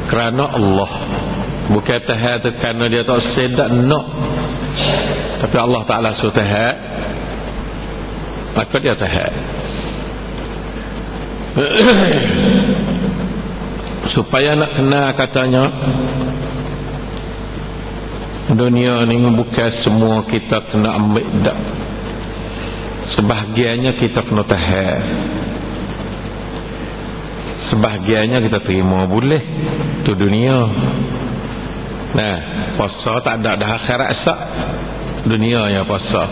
kerana Allah, bukan tahan tu kerana dia tak sedak nak, tapi Allah Ta'ala suruh tahan, maka dia tahan. Supaya nak kenal, katanya dunia ni bukan semua kita kena ambil dak, sebahagiannya kita kena tahan, sebahagiannya kita terima boleh. Itu dunia. Nah, puasa tak ada dah akhirat sak, dunia yang puasa.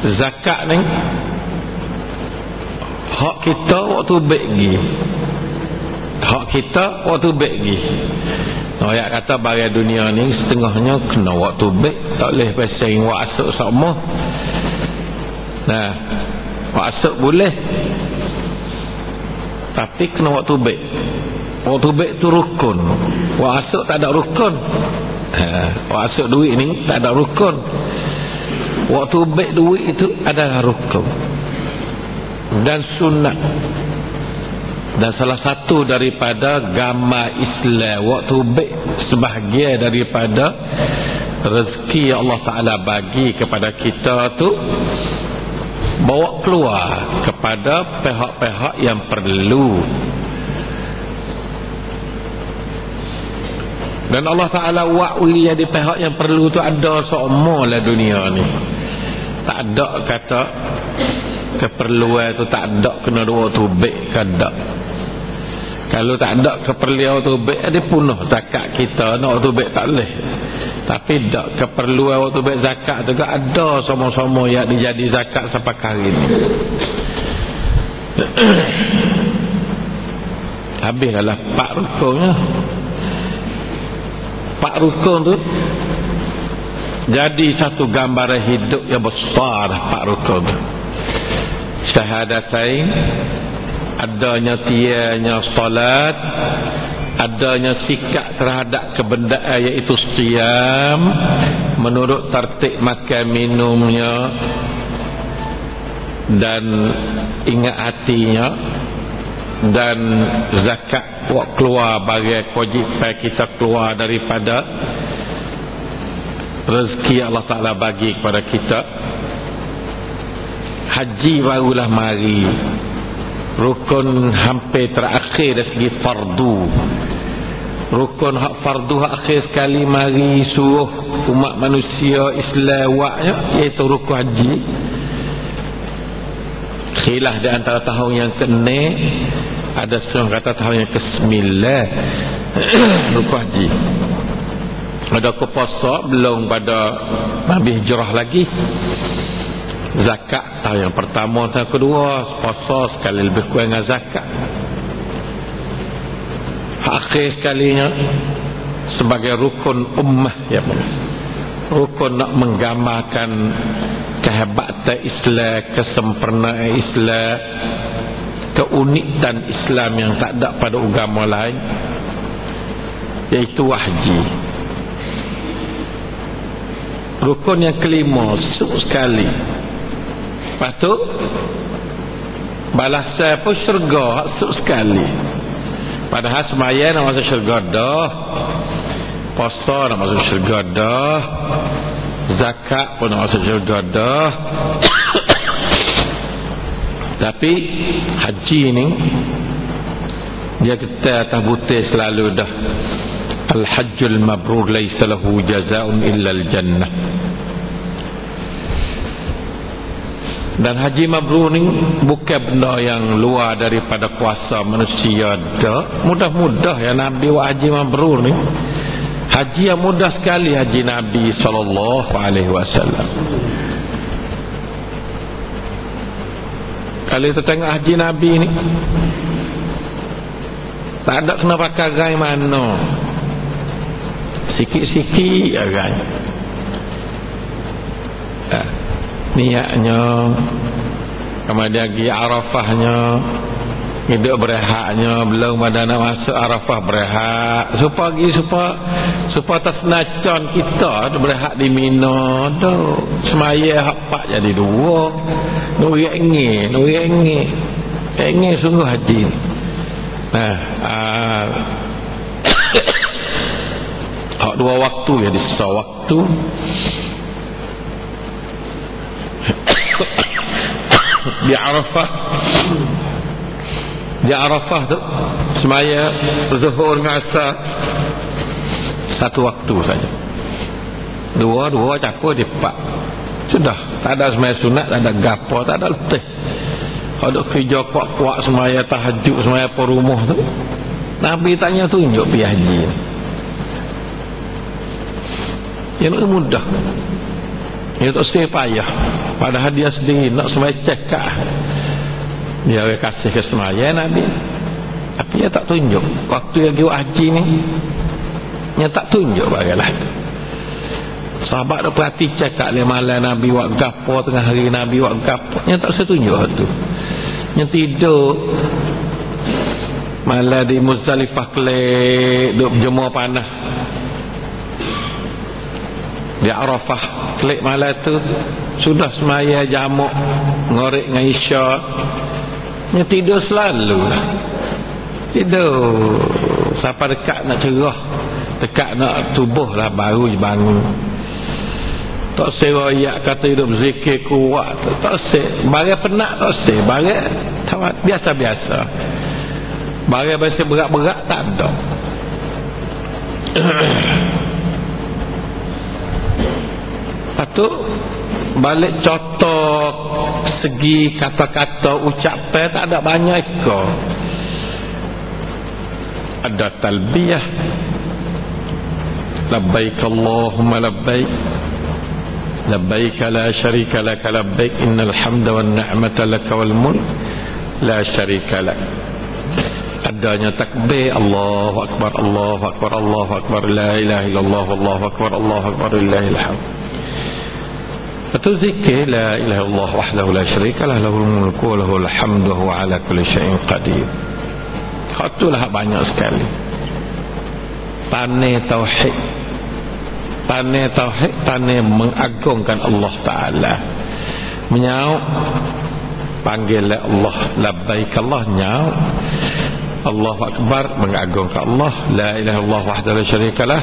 Zakat ni hak kita waktu bagi, hak kita waktu bagi. Ayat kata bagi dunia ni setengahnya kena waktu baik, tak boleh pasang wak asuk sama. Nah, wak asuk boleh, tapi kena waktu baik. Waktu baik tu rukun, wak asuk tak ada rukun. Wak asuk duit ni tak ada rukun. Waktu baik duit itu adalah rukun dan sunnah. Dan salah satu daripada gambar Islam waktu baik, sebahagian daripada rezeki yang Allah Ta'ala bagi kepada kita tu, bawa keluar kepada pihak-pihak yang perlu. Dan Allah Ta'ala wa'wi di pihak yang perlu tu ada semua lah dunia ni. Tak ada kata keperluan tu tak ada kena waktu baik ke tak. Kalau tak ada keperluan waktu baik, dia punah zakat kita nak waktu baik tak boleh. Tapi tak keperluan waktu baik zakat juga ada sama-sama yang dijadi zakat sampai hari ni. Habislah 4 rukunnya. 4 rukun tu jadi satu gambaran hidup yang besar. 4 rukun tu, syahadatain, adanya tianya salat, adanya sikap terhadap kebendaan iaitu siam, menurut tertib makan minumnya dan ingat hatinya, dan zakat buat keluar bagi kewajipan kita keluar daripada rezeki Allah Ta'ala bagi kepada kita. Haji barulah mari, rukun hampir terakhir dari segi fardu. Rukun hak fardu hak akhir sekali mari suruh umat manusia Islam waknya, iaitu rukun haji. Khilaf di antara tahun yang ke-6, ada seorang kata tahun yang ke-9 rukun haji. Ada puasa belum pada Nabi hijrah lagi. Zakat tahun yang pertama, tahun kedua, puasa sekali lebih kurang dengan zakat. Akhir sekalinya sebagai rukun ummah, ya, rukun nak menggambarkan kehebatan Islam, kesempurnaan Islam, keunikan Islam yang tak ada pada agama lain, iaitu haji. Rukun yang kelima, suk sekali. Lepas tu balasan pun syurga, suk sekali. Padahal semaya nak masuk syurga dah, puasa nak masuk syurga dah, zakat pun nak masuk syurga dah. Tapi haji ni dia kata atas butir selalu dah, al-hajjul mabrur laysa lahu jazaa'un illa al-jannah. Dan haji mabrur ni bukan benda yang luar daripada kuasa manusia dah. Mudah-mudah ya Nabi buat haji mabrur ni. Haji yang mudah sekali, haji Nabi SAW. Kalau kita tengok haji Nabi ni, tak ada kena pakai rai mana, sikit-sikit rai. Niatnya, kemudian pergi Arafahnya, hidup berehatnya belum pada nak masuk Arafah berehat supaya tersnacon kita berehat di Mina tu semaya hak jadi dua nuri engi sungguh haji. Hak dua waktu ya di sewaktu di Arafah tu semaya zuhur dengan asar satu waktu saja. Dua campur di empat. Sudah, tak ada semaya sunat, tak ada gapo, tak ada letih. Kalau kerja kuat-kuat semaya tahajud, semaya perumuh tu, Nabi tanya tunjuk pergi haji. Yang nak mudah. Dia tak usah payah. Padahal dia sendiri nak semaya cekak. Dia kasih ke semaya Nabi. Tapi dia tak tunjuk. Waktu yang dia haji ni, dia tak tunjuk bagaimana. Sahabat dah perhati cakap le malam Nabi buat gapo, tengah hari Nabi buat gapo. Dia tak usah tunjuk tu. Dia tidur malam di Muzdalifah kelik, duduk berjemur panah. Di Arafah kelik malam tu sudah semaya jamuk ngorek dengan isya. Dia tidur selalu lah. Tidur sampai dekat nak cerah, dekat nak tubuh lah baru bangun. Tak seroyak kata hidup zikir kuat, tak se. Barang penat tak se, barang biasa-biasa. Barang biasa berat-berat tak ada. Lepas tu balik contoh segi kata-kata ucapan tak ada banyak ke. Ada talbiyah, labbaik Allahumma labbaik, labbaik la syarika lak labbaik, innal hamda wan ni'mata lak wal mulk la syarika lak. Adanya takbir, Allahu akbar, Allahu akbar, Allahu akbar, la ilaha illallah, wallahu akbar, Allahu akbar, lillahil hamd. Atau zikir la ilaha illallah wahdahu la syarika lah, lahul mulku wa lahul hamdu wa huwa ala kulli syai'in qadir. Itulah banyak sekali. Tanah tauhid, tanah mengagungkan Allah Ta'ala. Menyauk panggil Allah, labbaik Allah, nyauk Allahu Akbar, mengagungkan Allah, la ilaha illallah wahdahu la syarikalah,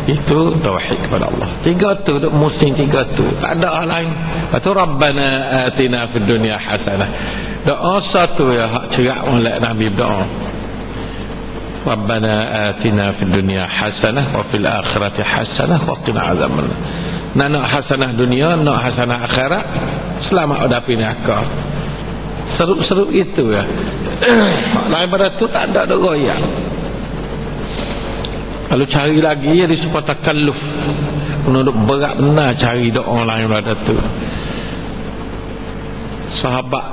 itu tauhid kepada Allah. Tiga tu, musim tiga tu, tak ada hal lain. Lepas tu Rabbana atina fid dunya hasanah. Doa satu ya, hak cerak oleh Nabi berdoa, Rabbana atina fid dunya hasanah wa fil akhirati hasanah wa qina azabannar. Nak hasanah dunia, nak hasanah akhirat, selamat hadapi neraka. Serup-serup itu ya. Lain pada tu tak ada goyang. Kalau cari lagi ya di supaya takalluf. Menurut berat benar cari doa lain pada tu. Sahabat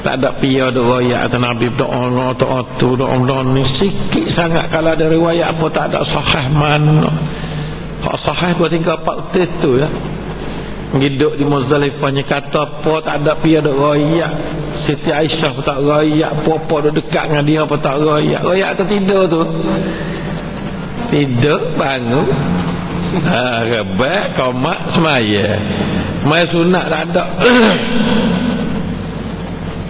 tak ada pia riwayat atau Nabi doa tu doa ni sikit sangat. Kalau ada riwayat apa tak ada sahih mana. Hak sahih 2 3 4 tu ya. Hidup di Muzdalifahnya kata apa tak ada pia riwayat. Siti Aisyah pun tak riwayat, apa-apa duduk dekat dengan dia pun tak riwayat. Riwayat tu tidur tu. Tidur bangun. Rebak komat semaya. Semaya sunat tak ada.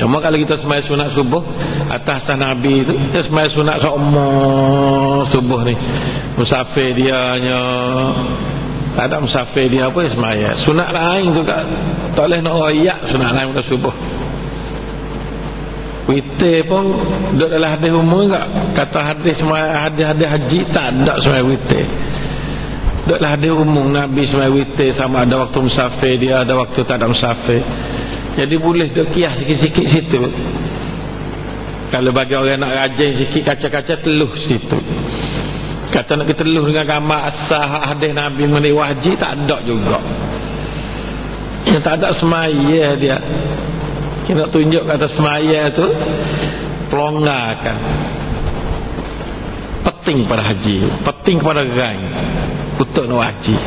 Cuma kalau kita semaya sunat subuh atas Nabi itu, dia semaya sunat seumur subuh ni. Musafir dia nya tak ada, musafir dia apa semaya. Sunat lain tu tak boleh nak royak sunat lain pada subuh. Witir pun duduk dalam hadis umum enggak? Kata hadis semaya, hadis haji tak ada semaya witir. Duduk dalam hadis umum Nabi semaya witir, sama ada waktu musafir dia, ada waktu tak ada musafir. Jadi boleh duk kias sikit-sikit situ. Kalau bagi orang nak rajin sikit, kaca-kaca teluh situ. Kata nak kita teluh dengan gambar asah hadis Nabi mengenai haji, tak ada juga. Tak ada semaya dia. Kita nak tunjuk kata semaya tu pelonggarkan. Penting pada haji, penting pada orang untuk nak haji.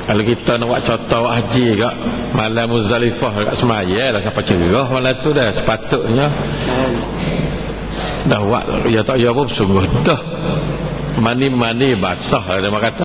Kalau kita nak buat contoh haji kat malam Muzdalifah kat semaya lah, siapa cerah malam tu dah sepatutnya dah buat ya tak ya pun sungguh dah mani basah dia kata.